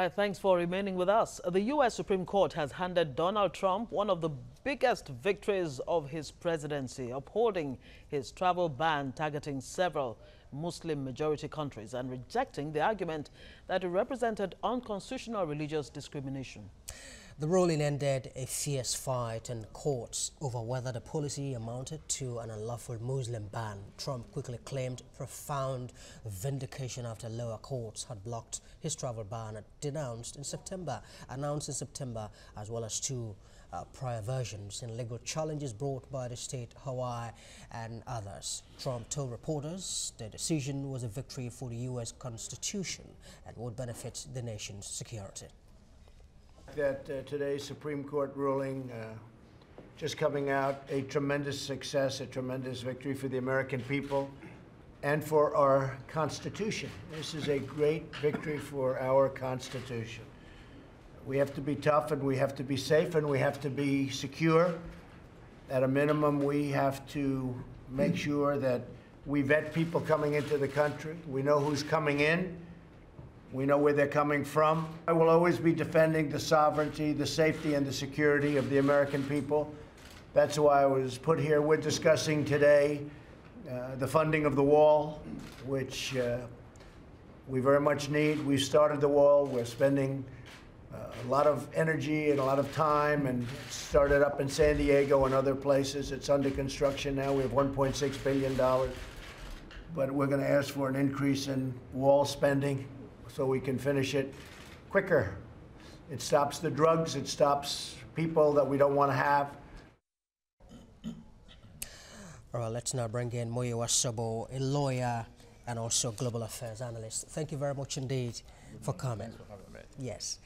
right, thanks for remaining with us. The U.S. Supreme Court has handed Donald Trump one of the biggest victories of his presidency, upholding his travel ban targeting several Muslim-majority countries and rejecting the argument that it represented unconstitutional religious discrimination. The ruling ended a fierce fight in courts over whether the policy amounted to an unlawful Muslim ban. Trump quickly claimed profound vindication after lower courts had blocked his travel ban announced in September, as well as two prior versions in legal challenges brought by the state, Hawaii, and others. Trump told reporters the decision was a victory for the U.S. Constitution and would benefit the nation's security. That today's Supreme Court ruling just coming out, a tremendous success, a tremendous victory for the American people and for our Constitution. This is a great victory for our Constitution. We have to be tough and we have to be safe and we have to be secure. At a minimum, we have to make sure that we vet people coming into the country. We know who's coming in. We know where they're coming from. I will always be defending the sovereignty, the safety, and the security of the American people. That's why I was put here. We're discussing today the funding of the wall, which we very much need. We've started the wall. We're spending a lot of energy and a lot of time, and it started up in San Diego and other places. It's under construction now. We have $1.6 billion. But we're going to ask for an increase in wall spending so we can finish it quicker. It stops the drugs, it stops people that we don't want to have. All right, let's now bring in Muyiwa Sobo, a lawyer and also global affairs analyst. Thank you very much indeed for coming. Yes.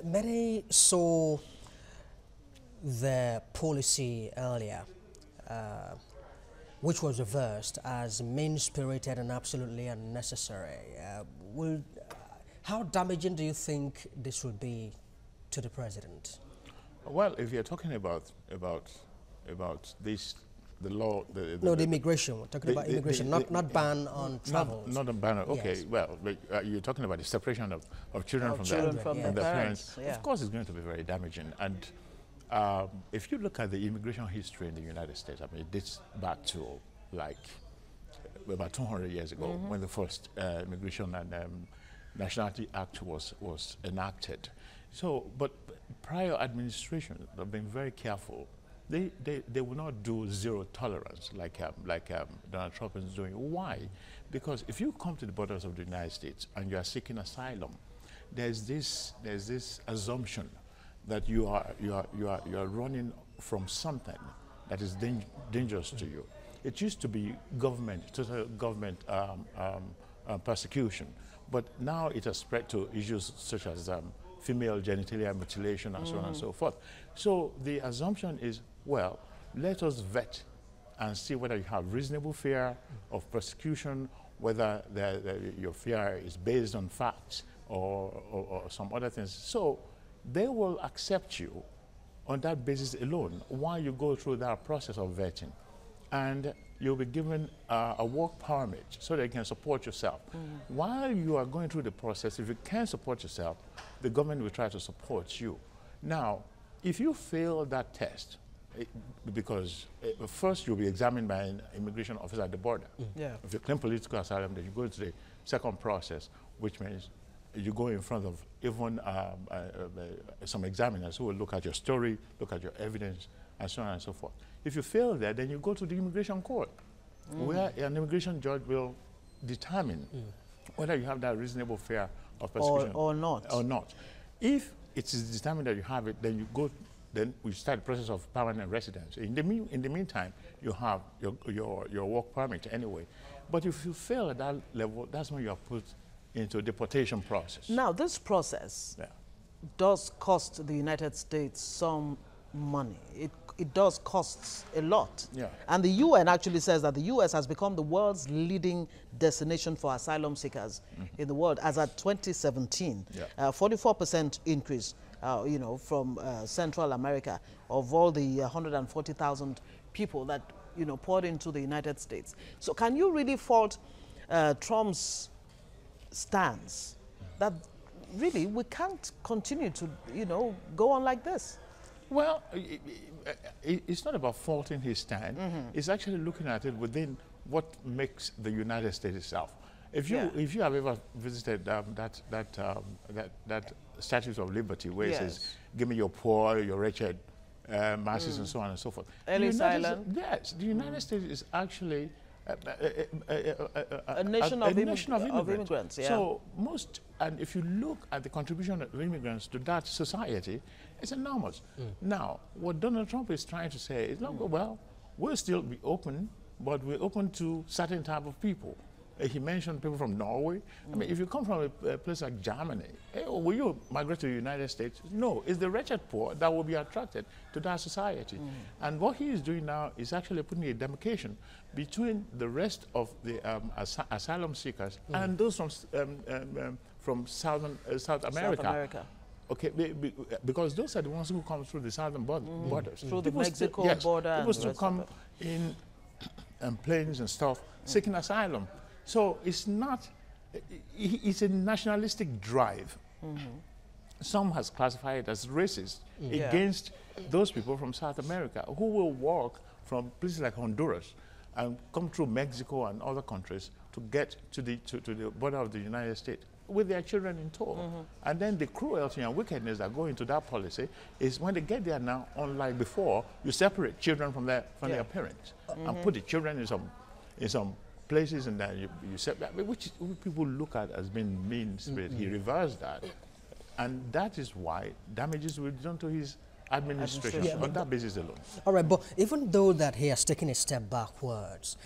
Many saw the policy earlier, which was reversed as mean-spirited and absolutely unnecessary. How damaging do you think this would be to the president? Well, if you're talking about this, the law, the immigration. We're talking about immigration, not ban on travel. Not a ban. Okay, yes. Well, you're talking about the separation of children from their parents. Yeah. Of course, it's going to be very damaging. And if you look at the immigration history in the United States, I mean, it dates back to like about 200 years ago when the first Immigration and Nationality Act was enacted. So, but prior administrations have been very careful. They will not do zero tolerance like Donald Trump is doing. Why? Because if you come to the borders of the United States and you are seeking asylum, there's this assumption that you are running from something that is dangerous to you. It used to be total government persecution, but now it has spread to issues such as female genitalia mutilation and so on and so forth. So the assumption is, well, let us vet and see whether you have reasonable fear of persecution, whether your fear is based on facts or some other things. So they will accept you on that basis alone while you go through that process of vetting. And you'll be given a work permit so that you can support yourself. While you are going through the process, if you can't support yourself, the government will try to support you. Now, if you fail that test, because first you'll be examined by an immigration officer at the border. If you claim political asylum, then you go to the second process, which means you go in front of even some examiners who will look at your story, look at your evidence, and so on and so forth. If you fail there, then you go to the immigration court, where an immigration judge will determine whether you have that reasonable fear of persecution or not. If it is determined that you have it, then then we start the process of permanent residence. In the meantime, you have your work permit anyway. But if you fail at that level, that's when you are put into a deportation process. Now, this process does cost the United States some money. It does cost a lot. And the UN actually says that the US has become the world's leading destination for asylum seekers in the world as at 2017. 44% increase, from Central America of all the 140,000 people that, poured into the United States. So can you really fault Trump's stance that really we can't continue to, you know, go on like this. Well, it's not about faulting his stand. It's actually looking at it within what makes the United States itself. If you have ever visited that Statue of Liberty, where it says, "Give me your poor, your wretched masses," and so on and so forth. Ellis Island. Yes, the United States is actually a nation of immigrants. Yeah. So and if you look at the contribution of immigrants to that society, it's enormous. Now, what Donald Trump is trying to say is, look, well, we'll still be open, but we're open to certain type of people. He mentioned people from Norway. I mean, if you come from a place like Germany, will you migrate to the United States? No, it's the wretched poor that will be attracted to that society. And what he is doing now is actually putting a demarcation between the rest of the asylum seekers and those from South America. Okay, because those are the ones who come through the southern borders. Through the Mexico border. People still come in planes and stuff seeking asylum. So it's not, it's a nationalistic drive. Some has classified it as racist against those people from South America who will walk from places like Honduras and come through Mexico and other countries to get to the border of the United States with their children in tow. And then the cruelty and wickedness that go into that policy is when they get there now, unlike before, you separate children from their parents and put the children in some places, and then you separate, which people look at as being mean-spirited. He reversed that. And that is why damages were done to his administration on that basis alone. All right, but even though that he has taken a step backwards,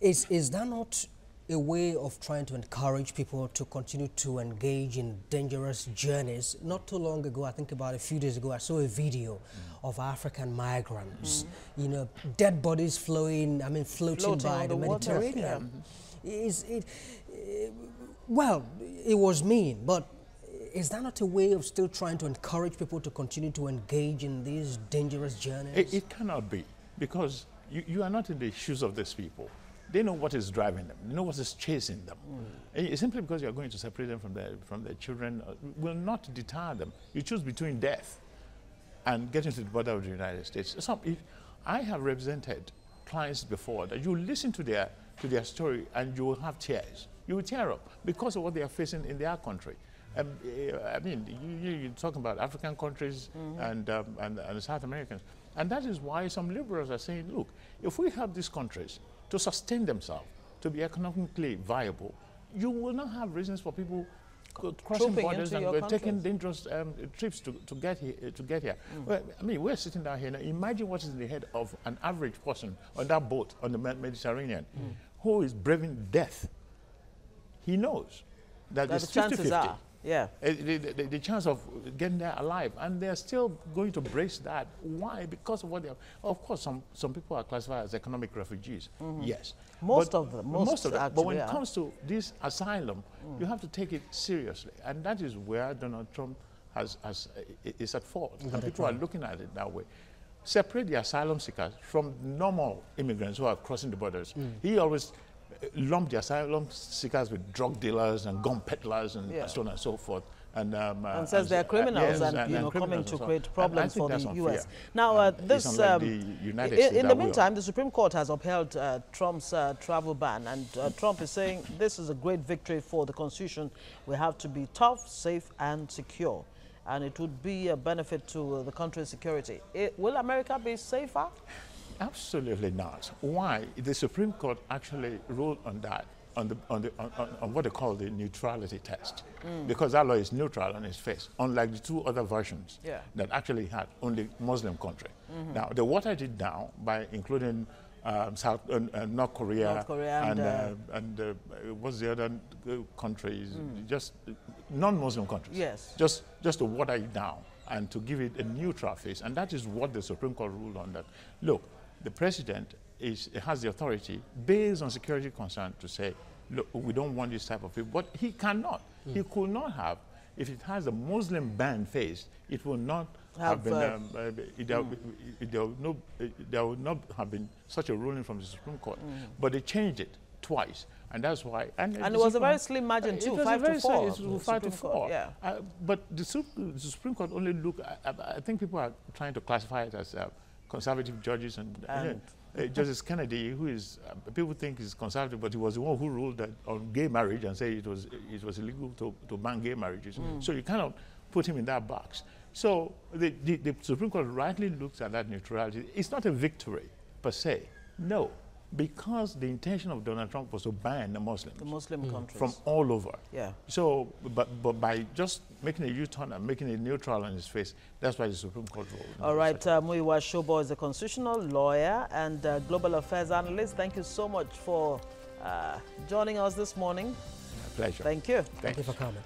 is that not a way of trying to encourage people to continue to engage in dangerous journeys? Not too long ago, I think about a few days ago, I saw a video of African migrants, you know, dead bodies floating by the Mediterranean. Well, it was mean, but is that not a way of still trying to encourage people to continue to engage in these dangerous journeys? It cannot be, because you are not in the shoes of these people. They know what is driving them. They know what is chasing them. Simply because you are going to separate them from their children will not deter them. You choose between death and getting to the border of the United States. I have represented clients before that you listen to their story and you will have tears. You will tear up because of what they are facing in their country. I mean, you're talking about African countries and South Americans. And that is why some liberals are saying, look, if we help these countries to sustain themselves, to be economically viable, you will not have reasons for people crossing borders and taking dangerous trips to get here. Well, I mean, we're sitting down here now. Imagine what is in the head of an average person on that boat on the Mediterranean who is braving death. He knows that the chances are. Yeah. The chance of getting there alive, and they're still going to brace that. Why? Because of what they have. Of course, some people are classified as economic refugees. Yes. Most of them. But when it comes to this asylum, you have to take it seriously, and that is where Donald Trump is at fault. And people are looking at it that way. Separate the asylum seekers from normal immigrants who are crossing the borders. He always lump the asylum seekers with drug dealers and gun peddlers and so on and so forth. And says they're criminals and coming to create problems for the U.S. Now, in the meantime, the Supreme Court has upheld Trump's travel ban, and Trump is saying this is a great victory for the Constitution. We have to be tough, safe, and secure, and it would be a benefit to the country's security. Will America be safer? Absolutely not. Why? The Supreme Court actually ruled on that, on what they call the neutrality test, because that law is neutral on its face, unlike the two other versions that actually had only Muslim country. Now, they watered it down by including North Korea and what's the other countries, just non-Muslim countries. Yes. Just to water it down and to give it a neutral face, and that is what the Supreme Court ruled on. That look, the president has the authority based on security concern to say, look, we don't want this type of people, but he cannot. He could not have. If it has a Muslim ban face, it will not have been. There would not have been such a ruling from the Supreme Court. But they changed it twice. And that's why. And it was a very slim margin too, 5-4. It was 5-4. Yeah. But the Supreme Court only look. I think people are trying to classify it as conservative judges and Justice Kennedy, who is people think is conservative, but he was the one who ruled that on gay marriage and said it was illegal to ban gay marriages. So you cannot put him in that box. So the Supreme Court rightly looks at that neutrality. It's not a victory per se, no. Because the intention of Donald Trump was to ban the Muslims. The Muslim countries. From all over. Yeah. So, but by just making a U-turn and making it neutral on his face, that's why the Supreme Court ruled. All right, Muyiwa Shobo is a constitutional lawyer and global affairs analyst. Thank you so much for joining us this morning. My pleasure. Thank you. Thank you for coming.